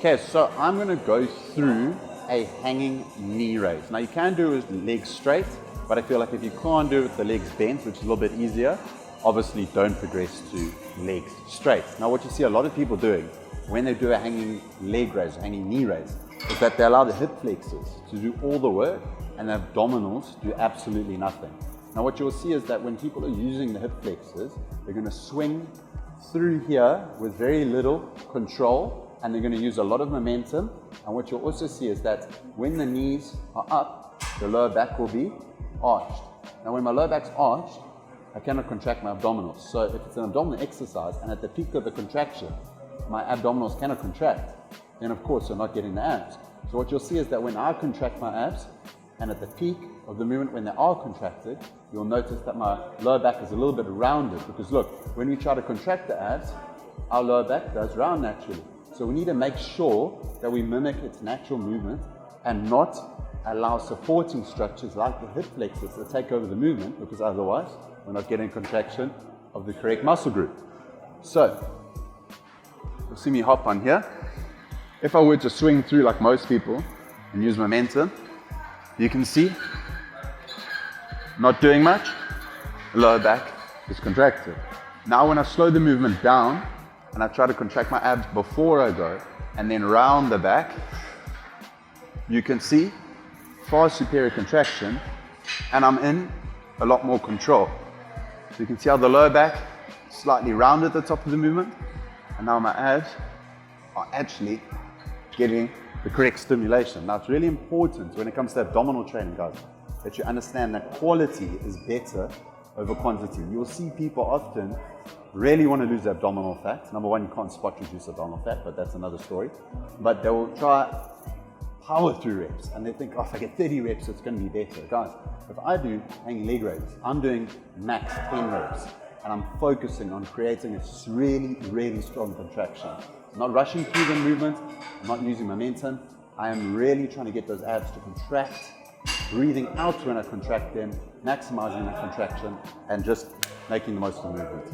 Okay, so I'm going to go through a hanging knee raise. Now you can do it with legs straight, but I feel like if you can't do it with the legs bent, which is a little bit easier, obviously don't progress to legs straight. Now what you see a lot of people doing when they do a hanging leg raise, a hanging knee raise, is that they allow the hip flexors to do all the work and the abdominals do absolutely nothing. Now what you'll see is that when people are using the hip flexors, they're going to swing through here with very little control, and they're going to use a lot of momentum. And what you'll also see is that when the knees are up, the lower back will be arched. Now when my lower back's arched, I cannot contract my abdominals. So if it's an abdominal exercise and at the peak of the contraction, my abdominals cannot contract, then of course I'm not getting the abs. So what you'll see is that when I contract my abs, and at the peak of the movement when they are contracted, you'll notice that my lower back is a little bit rounded, because look, when we try to contract the abs, our lower back does round naturally. So we need to make sure that we mimic its natural movement and not allow supporting structures like the hip flexors to take over the movement, because otherwise we're not getting contraction of the correct muscle group. So you'll see me hop on here. If I were to swing through like most people and use momentum, you can see, not doing much, the lower back is contracted. Now when I slow the movement down and I try to contract my abs before I go and then round the back, you can see far superior contraction and I'm in a lot more control. So you can see how the lower back slightly rounded at the top of the movement, and now my abs are actually getting the correct stimulation. Now it's really important when it comes to abdominal training, guys, that you understand that quality is better over quantity. You'll see people often really want to lose abdominal fat. Number one, you can't spot reduce abdominal fat, but that's another story. But they will try power through reps and they think, oh, if I get 30 reps, it's going to be better. Guys, if I do hanging leg raises, I'm doing max 10 reps and I'm focusing on creating a really, really strong contraction. I'm not rushing through the movement, I'm not using momentum. I am really trying to get those abs to contract, breathing out when I contract them, maximizing that contraction, and just making the most of the movement.